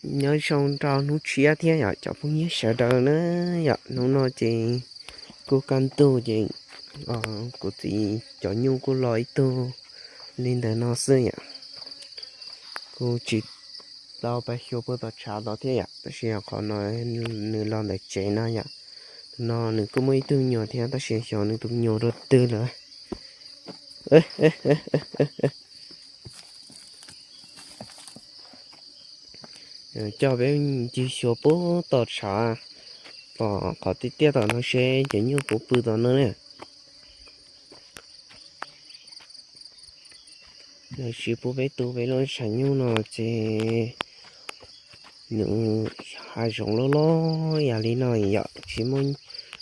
nhớ xong cho nó chia thế ya cho cũng nhớ sợ đời nữa ya nó chỉ cô căn tu chỉ cô chỉ cho nhung cô lối tu nên để nó xưa ya cô chỉ tao phải hiểu bữa tao trả tao thế ya tao sẽ có nói nửa lo để chế nó ya nó nửa có mấy tu nhỏ thế tao sẽ hiểu nửa tu nhỏ rồi tư rồi cho bé chỉ số bố tao trả có tí tiết tao nó sẽ chỉ như bố bự tao nữa nè rồi chỉ bố bé tu bé nó sản như nó chỉ những hai giống lô lô nhà lý nó nhỏ chỉ muốn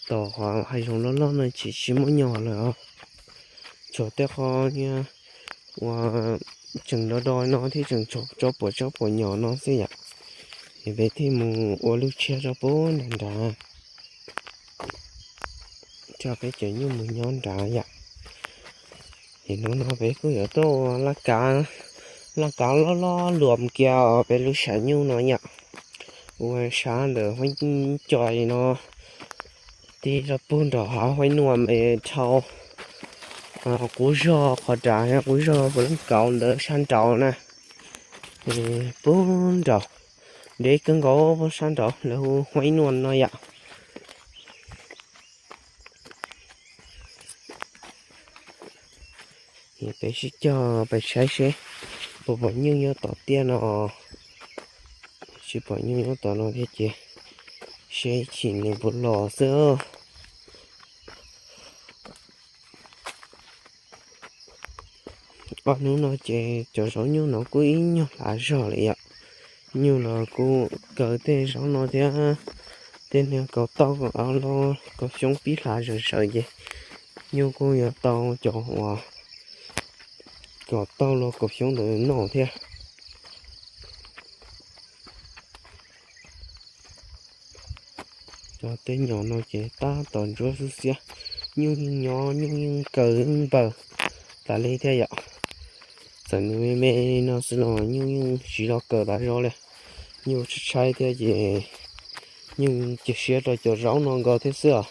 tao họ hai giống lô lô nó chỉ muốn nhỏ rồi cho té khó nha và chừng đó đôi nó thì chừng cho bố nhỏ nó sẽ vậy thì về thì mù ô lúc chia cho bố nên đã cho bé chuyện như mù nhon đã vậy thì nó bé cứ ở tô lá cá lo luồm kia bé lúc sáng như nó nhỉ và sáng được phải chơi nó đi ra bún đỏ họ phải nuông để thâu cú giò khó trả ha cú giò vẫn còn đỡ san trầu nè bún đỏ để cứng gỗ san trầu là phải nuông nó vậy thì bé sẽ cho bé sẽ bộ phận như tỏ tiền nó chỉ bộ như tỏ nó thế chứ sẽ chỉ nên bộ lò sữa nó chỉ cho số như nó cứ ý nhau là rồi vậy ạ như là cô cỡ tên số nó thế tên này cậu tao còn áo lo có sống biết là rồi sợ gì như cô nhà tao cho hòa cậu tao lo có sống được nó thế cho tên nhỏ nó chỉ ta toàn rối xíu nhưng nhỏ nhưng cỡ bờ ta lấy thế ạ giờ như mẹ nó sẽ lo nhưng chỉ lo cỡ đã rồi này nhưng sai thế gì nhưng chỉ xe rồi cho rau nó gọi thế xưa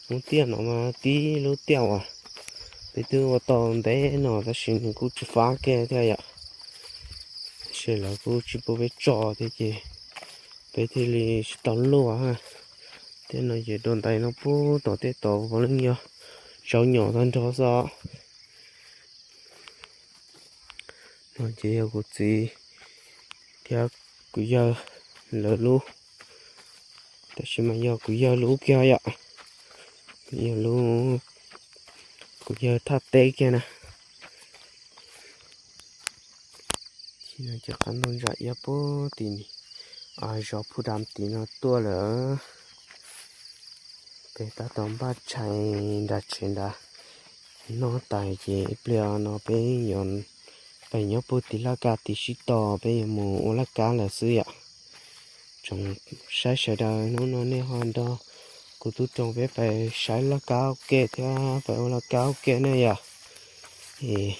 muốn tiền nó mà tí lú tiêu à thì từ vào tàu đấy nó ta xin cũng chỉ phá cái thế ạ sẽ là cũng chỉ bố bé trò thế chứ bé thì li tàu lúa ha thế nó chỉ đồn tay nó bố tàu tết tàu vào lưng nhau cháu nhỏ thân cho sao nó chỉ là cái gì theo cái giờ lỡ lú tại sao mà giờ cái giờ lú kia ạ giờ lú cái giờ thắt tê kia nè khi nào chỉ cần nó dạy ya bố thì ai cho phụ đam thì nó tua lỡ bé ta tóm bắt chạy đặt trên đã nó tại gì bây nó bé nhon bé nhóc bố tí lá cá tí xí to bé mù lá cá là xứ ạ trong sai đời nó nè hoàn đó cô tu trồng bé phải sai lá cá ok theo phải lá cá ok này à thì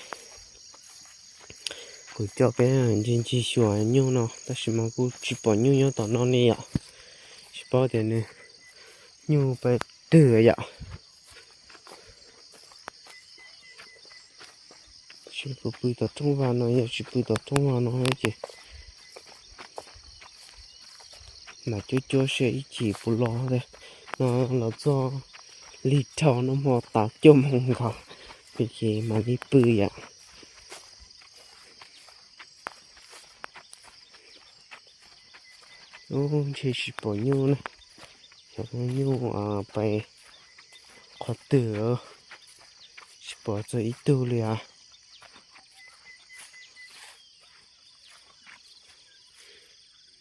cô cho bé trên chi xua nhiêu nó ta chỉ mà cô chỉ bỏ nhiêu nhiêu tao nó nè ạ chỉ bỏ tiền nè nhiêu bé từ ạ chỉ có bự tao trong vào nó chỉ bự tao trong vào nó hay chứ mà chú sẽ chỉ bù lo đây nó là do lì thầu nó mò tạo cho mong cầu vì gì mà đi bự ạ ô chỉ bỏ nhiêu này cho nhiêu bài khó tử chỉ bỏ cho ít tu liền à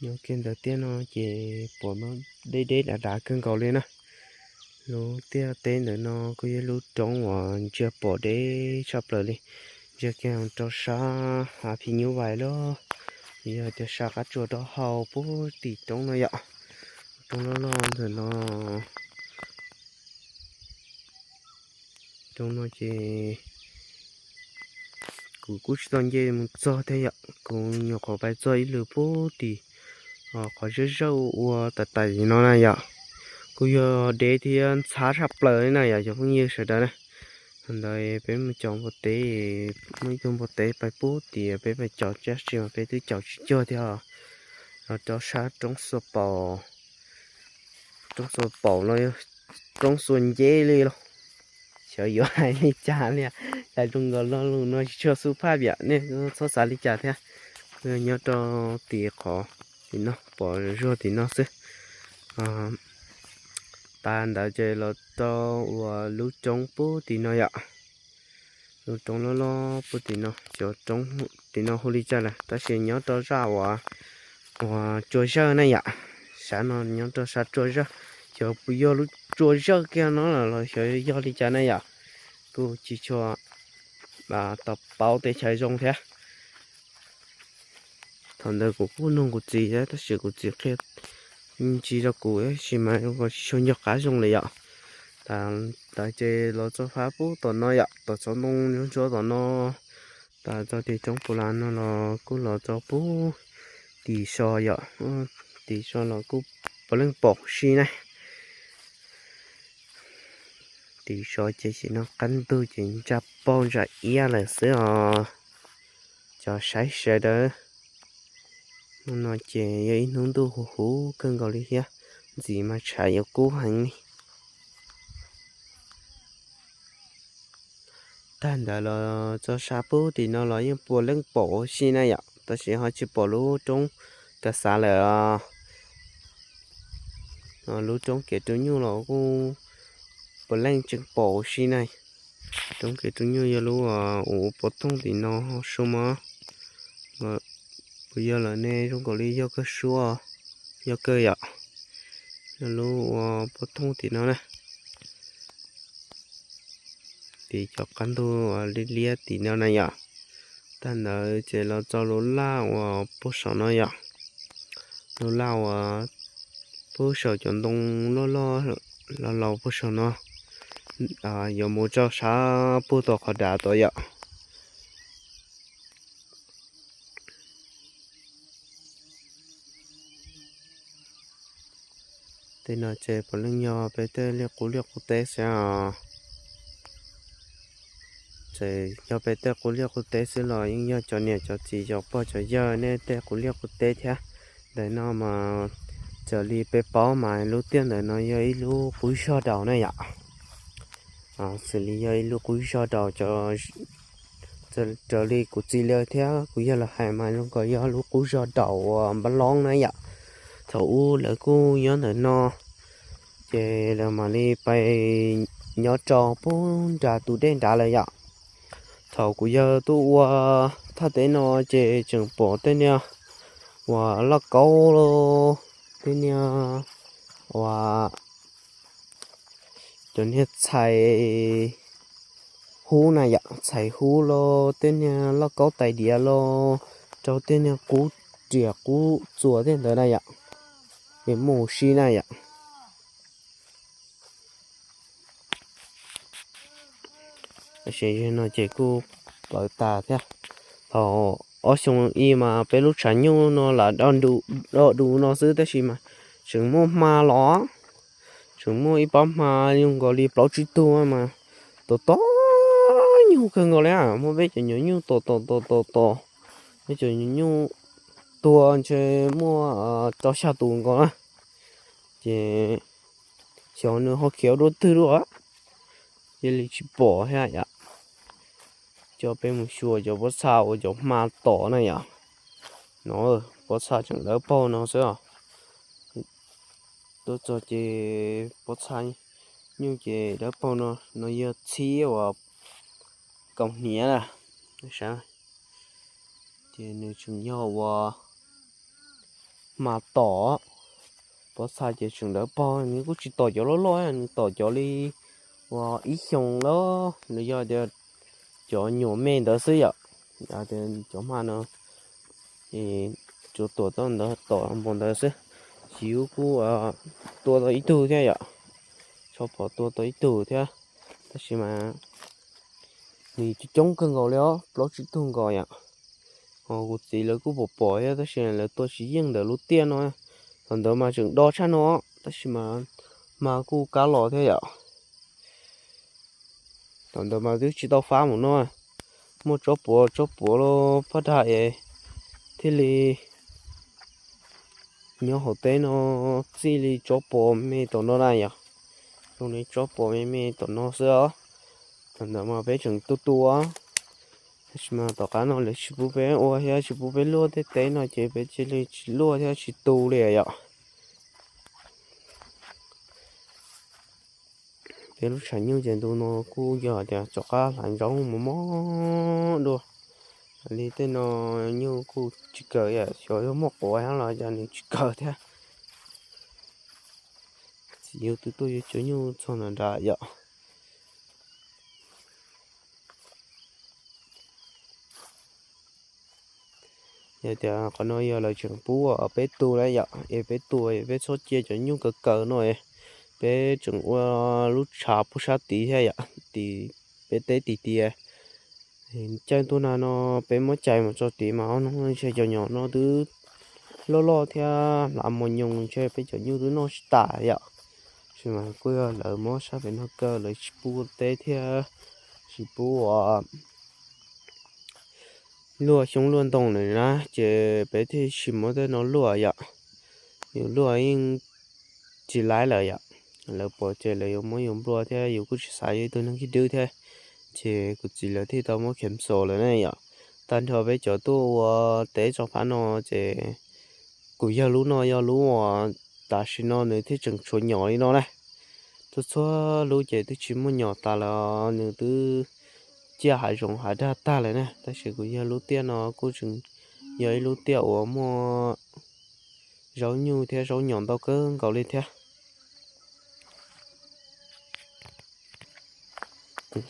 nhiều kiện đầu tiên nó chỉ bỏ nó đây đã cân cầu lên á lúa tia tên nữa nó có cái lúa trống và chưa bỏ để sắp rồi đi chưa kêu cho sa phi như vậy đó giờ cho sa cá chuột đó hầu bố tỉ trống nó vậy trống nó thì trống nó chỉ cú son dê một cho thế ạ cú nhỏ có bài chơi lừa bố thì có rất rau tại tại nó này ạ cú giờ để thì xả sập lời này ạ giống như sự đó này rồi bé mình chọn một té mới dùng một té bài bố thì bé phải chọn chắc chứ bé cứ chọn chơi theo rồi cho sát trong số bò nó trong xuân dễ đi sợ yếu ai đi cha nè tại trong đó nó chưa số phát biểu nè nó số xã đi cha thế nhớ cho tiền khó thì nó bỏ rồi thì nó sẽ tan đã chơi là cho lú trống bố thì nó ạ lú trống nó bố thì nó cho trống thì nó hồi đi cha là ta sẽ nhớ cho ra trôi sơ này ạ sáng nó nhớ cho sát trôi sơ cho bây giờ lúc trôi sơ kia nó là sẽ do đi cha này ạ cô chỉ cho bà tập bao để chạy rong thế thằng đời của cô nông của chị đấy ta sự của chị kia chỉ là cô ấy chỉ mà có cho nhóc cá rong này ạ ta chơi lo cho phá bố tao nói ạ tao cho nông những chỗ tao nó ta cho thì trong phố lan nó là cô lo cho bố tỷ so ạ tỷ so là cô bỏ lên bọc xí này tỷ so chỉ nó cắn tư chỉ chắp bao ra ia là sẽ cho sấy sấy đó nó chỉ ấy nó tu hú hú cơn gọi đi kia gì mà chạy yêu cố hành tan đã là cho sa bố thì nó là những bộ lưng bộ xí này ạ ta sẽ hỏi chỉ bộ lú trong ta xả là lú trong kia trong như là cô bộ lưng chừng bộ xí này trong kia trong như lú bộ thông thì nó số mà bây giờ là nè trong gọi đi do cái số do cơ ạ lú bộ thông thì nó này thì cho căn tu lia thì nó này ạ tan ở chế là cho lú lao bố sợ nó ạ lú lao bố sợ chọn đông lo bố sợ nó giờ mua cho xã bố tổ họ đã tôi ạ thì nó chế bỏ lưng nhỏ bé tê liệt cú tê sẽ chế cho bé tê cú liệt cú tê sẽ là những giờ cho nè cho chị cho bao cho giờ nè tê cú liệt cú tê thế để nó mà chờ đi bé bảo mà lúc tiên để nó giờ lúc cúi sao đầu này ạ xử lý giờ lúc cúi sao đầu cho trở đi của chị liệu theo cúi giờ là hai mà lúc có giờ lúc cúi sao đầu bắn lon này ạ thủ là cô nhớ là nó chế là mà đi bay nhớ trò bốn trả tụ đen trả lại ạ thầu của giờ tụ thật thế nó chế chừng bỏ tên nha và là câu lo tên nha và cho nên xài hú này ạ xài hú lo tên nha là câu tài địa lo cho tên nha cú chìa cú chùa tên tới này ạ cái mù xí này ạ sẽ nó chỉ cô bảo ta thế thọ ở trong y mà bé lúc sáng nhau nó là đòn đủ nó giữ tới gì mà chúng mua ma ló chúng mua ít bom mà nhưng gọi đi bảo chữ tua mà to nhiều hơn gọi là mua bé chỉ nhớ nhiều to bây giờ nhiều tua chơi mua cho sao tù gọi chỉ cho nó họ kéo đốt thứ đó chỉ lịch bỏ hay ạ cho bên một xua cho bớt sao cho ma tỏ này à nó bớt sao chẳng đỡ bao nó sẽ tôi cho chị bớt sao nhưng chị đỡ bao nó giờ chi và công nghĩa là sao chị nếu chúng nhau và ma tỏ bớt sao chị chẳng đỡ bao những cái chỉ tỏ cho nó tỏ cho đi và ít xong đó nó giờ cho nhiều men đó sử dụng à thì cho mà nó thì cho tổ tông đó tổ bọn đó sẽ chịu của tổ đó ít tu thế ạ cho bỏ tổ đó ít tu thế thế mà 你就中更高了，老是通高呀。我自己了个不bỏ呀，但是了多是用的路电咯，còn đó mà chừng đo chăn nó,但是mà cô cá lò thế ạ, còn đó mà cứ chỉ tao phá một nó, một chó bò lo phát đại, thế li nhớ hậu tế nó chỉ li chó bò mẹ tao nó này à, trong này chó bò mẹ tao nó sao, còn đó mà bé chừng tu á. Mà tao cá nó lấy chụp bút bé, ôi hay chụp bút bé lúa thế tế nó chỉ bé chỉ lấy lúa theo chỉ tu liền ạ. Bé lúc sáng nhiều chuyện tu nó cú giờ thì cho cá làm giống một món đồ, lý thế nó nhiều cú chỉ cờ vậy, cho nó một quả hắn là cho nên chỉ cờ thế. Nhiều tôi cho nhiều cho nó ra vậy. Giờ thì còn nói giờ là trường bố ở bé tu đấy ạ, bé tu bé số chia cho nhiều cờ nói, bé trường lúc chả bố sát tí thế ạ, tí bé té tí chơi tu nào nó bé mới chạy một số tí mà nó chơi cho nhỏ nó cứ lo theo làm một nhung chơi bé cho nhiều thứ nó tả ạ, chứ mà cứ lỡ mới sao bé nó cơ lại bố té theo bố lúa xuống luôn đồng này nè, chỉ bé thì chỉ mới tới nó lúa vậy, nhiều lúa in chỉ lái lại vậy, lỡ bỏ chỉ là dùng mới dùng lúa thế, dùng cái xài tôi nó cái đưa thế, chỉ cái chỉ là thì tao mới kiểm số rồi này vậy, tan thôi bé cho tôi để cho phản nó chỉ cứ giờ lúa ta xin nó nữa thì chừng số nhỏ đi nó này, tôi số lúa chỉ tôi chỉ muốn nhỏ ta là nữa tôi chia hai种还大大了呢，但是个要路店呢，过程要一路店我么rau nhiều theo rau nhọn tao cứ cầu lên theo,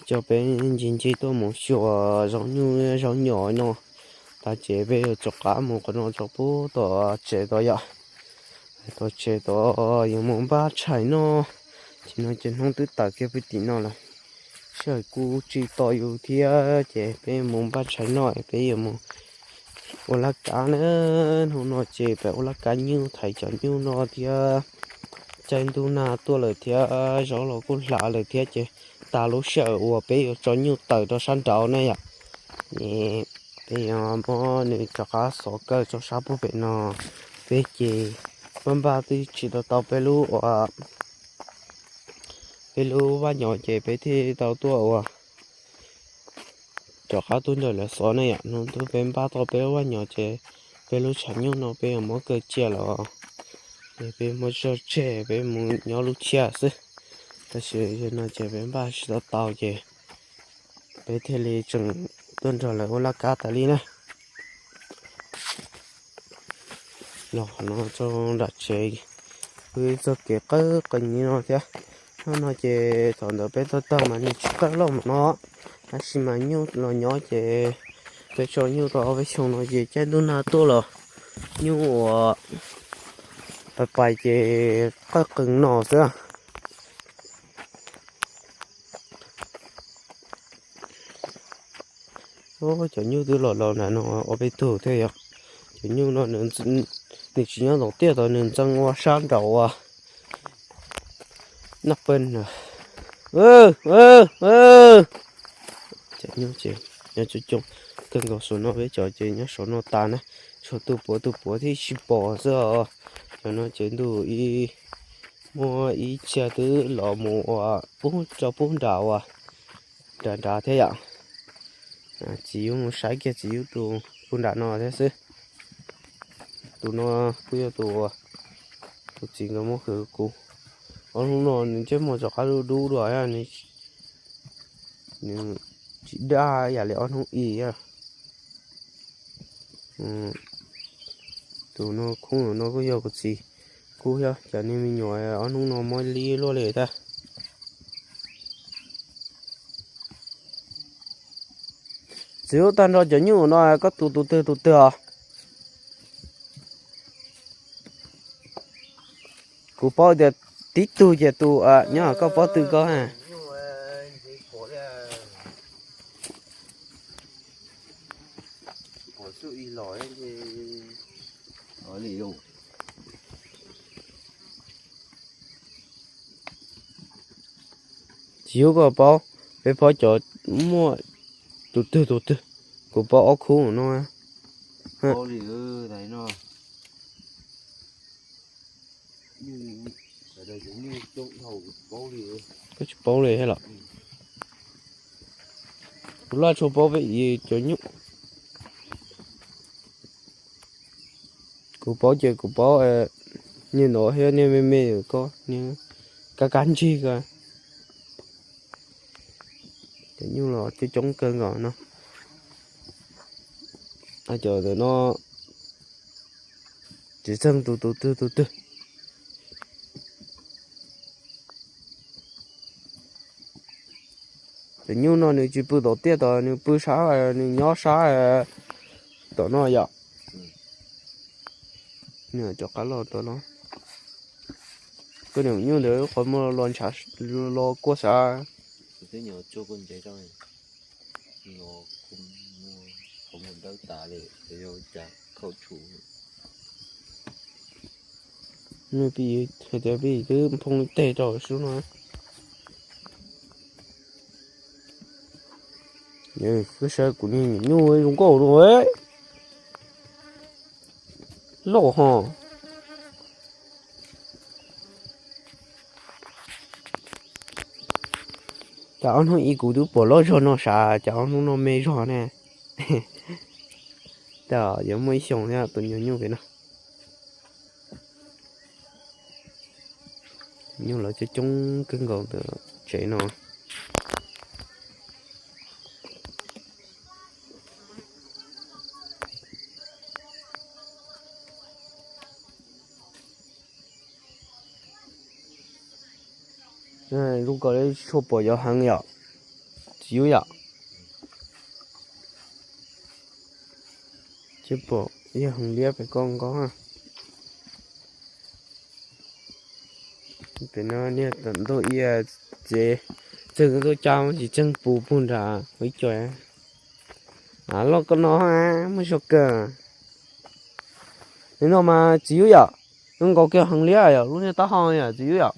cho bé nhìn chỉ tôi một số rau nhiều rau nhỏ nó, ta chế bé cho cá một cái nó cho bố tao chế tao ya, tao chế tao dùng một ba trái nó, chỉ nói chuyện không tự tạo cái vị nó là sợ cú chỉ tao yêu thì chế bé một ba trái nó bé yêu một ô lá cá nữa hôm nọ chế bé ô lá cá nhiều thầy cho nhiều nó thì trên tu na tua lời thì rõ là cũng lạ lời thì chế ta lúc sợ ô bé cho nhiều tờ cho san trâu này ạ, nè bây giờ mà nếu cho cá sổ cơ cho sao bố bé nó bé chế bên ba thì chỉ tao bé lu bé lu ba nhỏ chế bé thì tao tua cho cá tuần rồi là số này ạ, nó tôi bên ba tao bé quá nhỏ chế bé lúc chẳng nhau nó bé mà cơ chia là bé mà cho chế bé mà nhỏ lúc chia chứ,但是那这边吧是到岛的，白天里整炖着了我那嘎达里呢，然后呢就đặt chế với cho cái như nó thế, nó chế thằng đó bé tao mà đi cái lồng nó hay xí mà nhiêu nó nhỏ chế bé cho nhiêu đó bé xong nó chế trái đu na to rồi nhiêu bài chế cái cứng nó nữa. Ô cho nhiêu thứ lò này nó ở bên tủ thế ạ, cho nhiêu nó nên chỉ nhớ đầu tiên là nên trăng hoa san đầu nắp bên cho nhiêu chị nhớ chú chung cần có số nó với cho chị nhớ số nó tàn á, số tu bố thì chỉ bỏ ra cho nó chuyển đủ ý mua ý chia thứ lò mua bốn đào đà thế ạ. Chỉ dùng một sải kia chỉ dùng tụ phun đạn nó thế chứ, tụ nó bây giờ tụ chỉ có một cái cú, ông nó nên chứ một chỗ khác đủ rồi à này, nhưng chỉ đa giả liệu không ý à, tụ nó không nó có nhiều cái gì, cú ya, cho nên mình nhỏ ông nó mới li lo lệ ta. Nếu tan ra cho nhiều nó có tụ à, cụ bao giờ tí tu nhá có bao tư có ha, chiếu có bao phải bao cho mua từ từ của bao ốc khu của nó bao thì đấy nó như ở đây cũng như trộn thầu bao thì cái bao này hay là lo cho bao vậy gì cho nhúc của bao chơi của bao như nó hay như mê có như cá cắn chi cả thế như là cái chống cơn rồi nó ai chờ rồi nó chỉ sang từ thế như nó nếu chỉ bự đầu tiên đó nếu bự sáu nếu nhỏ sáu đó nó vậy nè cho cá lò đó nó cái nếu như thế khỏi mua lon chả lo quá xa cái nhỏ cho con chạy rồi nó cũng không muốn đau tạ để rồi chả khẩu chủ nếu bị thì bị cứ phong tê rồi xuống nó như cái xe của mình nuôi cũng có rồi ấy lỗ hả cháu nó ý cụ đứa bỏ lỡ cho nó xả cháu nó mê cho nè đó giờ mới xong nha tụi nhiều cái nó như là cho chúng cưng gầu từ chạy nó này lúc có đấy số bỏ cho hàng nhở chiếu nhở chứ bỏ giờ hàng lia phải con có ha phải nó nè tận tôi chế chừng tôi cho chỉ chân bù bùn ra mấy trời lo con nó ha mới sọc cơ nếu nó mà chiếu nhở nó có cái hàng lia nhở lúc này tao ho nhở chiếu nhở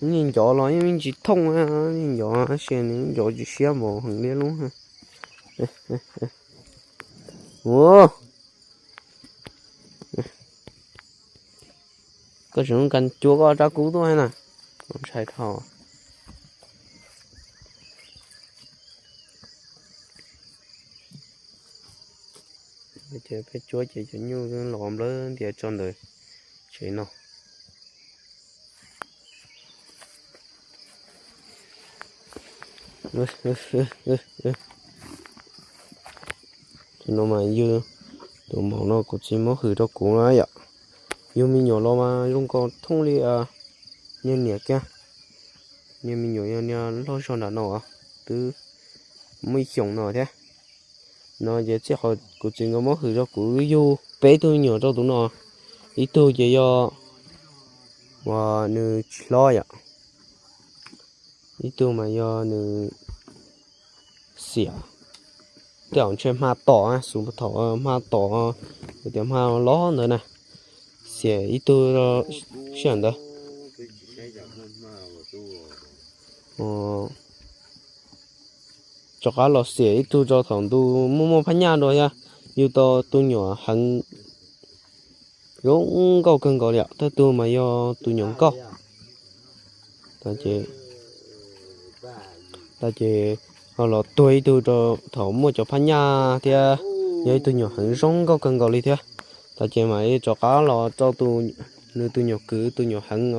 nhìn chỗ nó nhưng chỉ thông á nhìn chỗ xe nhìn chỗ chỉ xe bộ hàng lia luôn ha ủa có chuyện cần chúa có ra cứu tôi hay nè không sai thò bây giờ phải chúa chỉ cho nhiều cái lòm lớn thì cho đời chỉ nó nó mà dư tụi màu nó cũng chỉ mới hử cho cũ nó vậy yêu mình nhỏ lo mà luôn có thông li như nhẹ kia như mình nhỏ nha lo cho nó từ mấy chồng nó thế nó giờ chỉ họ cũng chỉ có mới hử cho cũ yêu bé tôi nhỏ cho tụi nó ít tôi chỉ do và nữ lo vậy ít tôi mà do nữ xỉa tiểu trên ma tỏ xuống một thỏ ma tỏ điểm ma ló nữa nè xỉa ít tôi xỉa đó cho cá lò xỉa ít tôi cho thằng tôi mua phá nhà rồi nha yêu to tôi nhỏ hẳn cũng câu cân gọi liệu tôi mà do tôi nhỏ câu ta chỉ họ là tôi cho thầu mua cho phá nhà thì vậy tôi nhỏ hẳn sống câu cân gọi đi thế ta chỉ mà cho cá lò cho tôi nơi tôi nhỏ cứ tôi nhỏ hẳn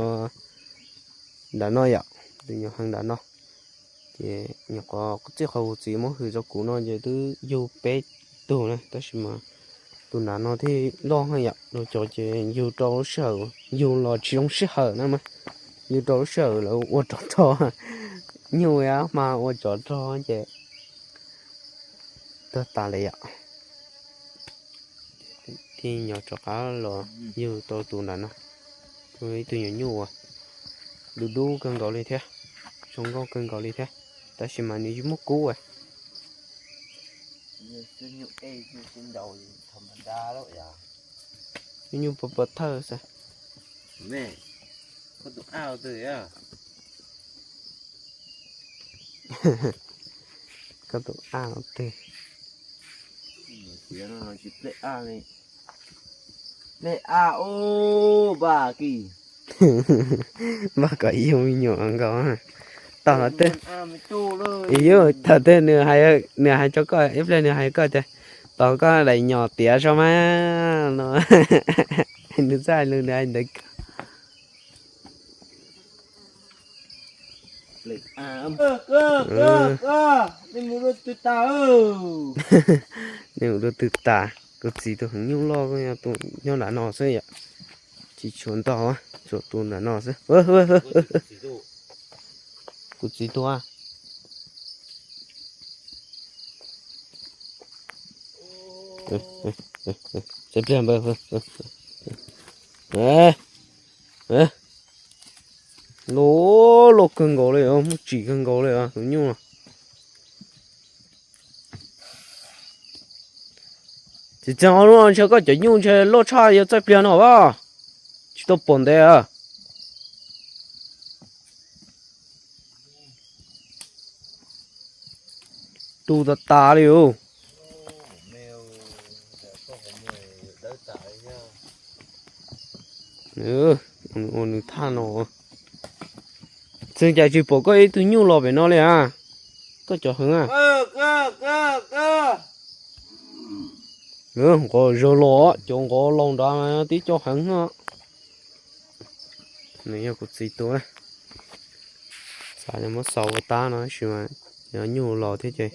đã nói vậy tôi nhỏ hẳn đã nói thì nhỏ có chiếc hầu chỉ mỗi người cho cũ nó vậy tôi yêu bé tôi này ta chỉ mà tôi đã nói thì lo hay vậy rồi cho chị yêu cho sợ yêu là chỉ không sợ nữa mà yêu cho sợ là ô cho nhiều á mà ô cho chị tôi ta lấy ạ thì nhỏ cho cá là yêu cho tôi đã nó tôi nhỏ nhiều à đủ đủ cân gọi lên thế xong có cân gọi lên thế ta chỉ mà nếu mất cú à như em trên đầu thầm đa đó vậy như bật thơ sao mẹ có tụ ao từ á có tụ ao tê phía nó chỉ lệ a này lệ a ô bà kỳ mà có yêu nhỏ có tao là tê a mới trô rồi yêu thật tê nửa hai cho coi ép lên nửa hai coi tê tao có đầy nhỏ tía sao mà nó nó dài luôn này đấy lệ a âm cơ đừng mua được từ ta ơ nếu được từ tả cái gì tôi không nhung lo cái tôi nhau là nó sẽ vậy chỉ chuẩn tao á chuẩn tôi là nó sẽ cái gì tôi à sẽ làm bơ lố lô cân gỗ này không chỉ cân gỗ này à đúng nhung à chỉ chẳng luôn cho có chỉ nhung chơi lô cha giờ在边好不好去到本地啊肚子大了 mèo có một người đỡ tải nha nữa ôn than nó xin chào chị bộ có ý tôi nhung lo về nó liền à có cho hứng à cơ nữa có rồi lo cho có lòng đó tí cho hứng á này có gì tôi sao mà mất sầu ta nó chứ mà nhớ nhung lo thế chứ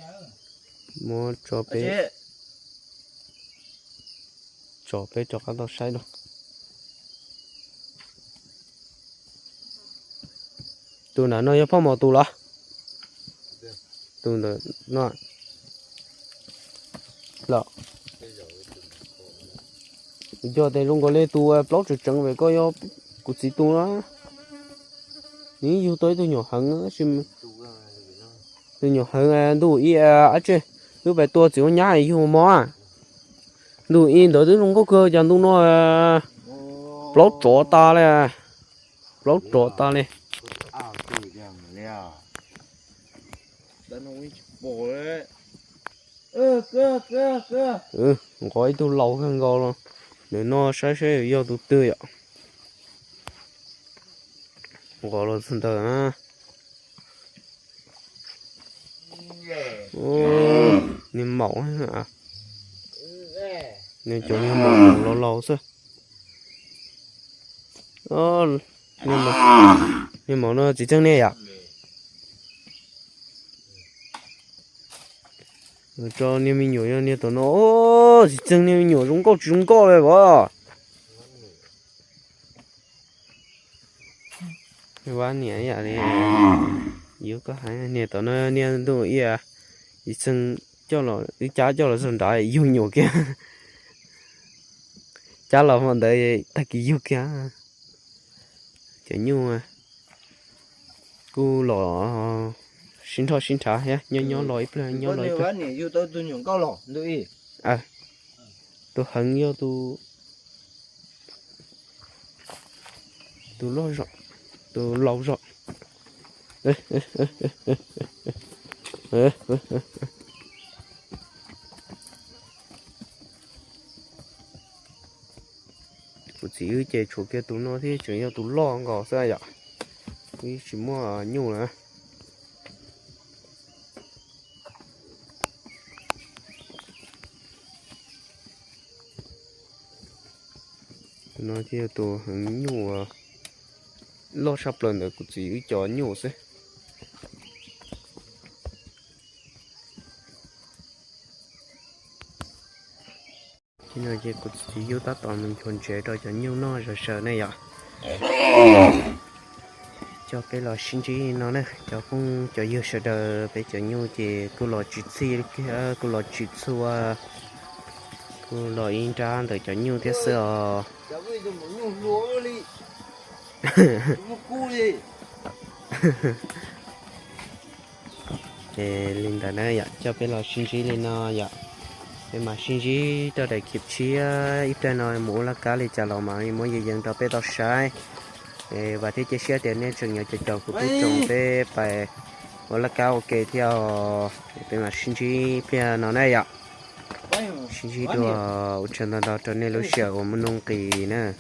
mua cho bé cho các đồ sai đâu tôi nói nó phong màu tù lo tôi nó lọ giờ thì luôn có lên tù blog trực trắng về coi yo cụ gì tù đó ní yêu tới tôi nhỏ hẳn á xem tôi nhỏ hẳn đủ ý à chứ tôi phải tua chỉ có nhá yêu mò à đủ ý đó tôi không có cơ chẳng tôi nó blog chỗ ta này blog chỗ ta này ao từ đằng leo đã nói bổ đấy cơ gói tôi lâu hơn gò luôn để nó sẽ yêu tôi tươi ạ gò lo xin tờ á niềm mẫu hả nên chỗ niềm mẫu lâu lâu sao niềm mẫu nó chỉ chân này à cho niềm mình nhổ cho niềm tao nó chỉ chân niềm nhổ chúng có vậy bỏ quán nhẹ vậy đi yếu có hai niềm tao nó niềm tao ý à chỉ chân cho nó đi trả cho nó chân đại yêu nhổ kia trả là phần đấy ta kỳ yêu kia chỉ nhung à cô lọ xin thả ha nhớ lỗi nhớ lỗi cái này yêu tôi nhung cao lọ tôi à tôi hận yêu tôi lo rồi tôi lâu rồi tôi chỉ chơi chỗ kia tôi nói thế chuyện yêu tôi lo ngỏ sao vậy cái chỉ mua nhung nữa nói thì tôi hứng nhủ lo sắp lần được chỉ cho nhủ sẽ khi nào chỉ cũng chỉ yêu ta toàn mình chuẩn chế rồi cho nhủ nó rồi sợ này ạ cho cái lò sinh trí nó này cho không cho yêu sợ đời phải cho nhủ thì cô lò chỉ xì cô lò chỉ xua cô lò in ra để cho nhủ thế sợ cháu bây giờ muốn nhung lúa đi một cu đi để linh đã nói cho cái lò sinh trí lên nó dạ để mà sinh trí cho để kịp chi ít ra nói mua là cá thì trả lò mà mỗi gì dân cho bé tao sai và thế chế xe tiền nên chừng nhà chế trồng của tôi trồng thế phải hoặc là cao ok theo bên mà sinh chi phía nó này ạ sinh chi đồ chân đó cho nên lúc xưa của mình nông kỳ nè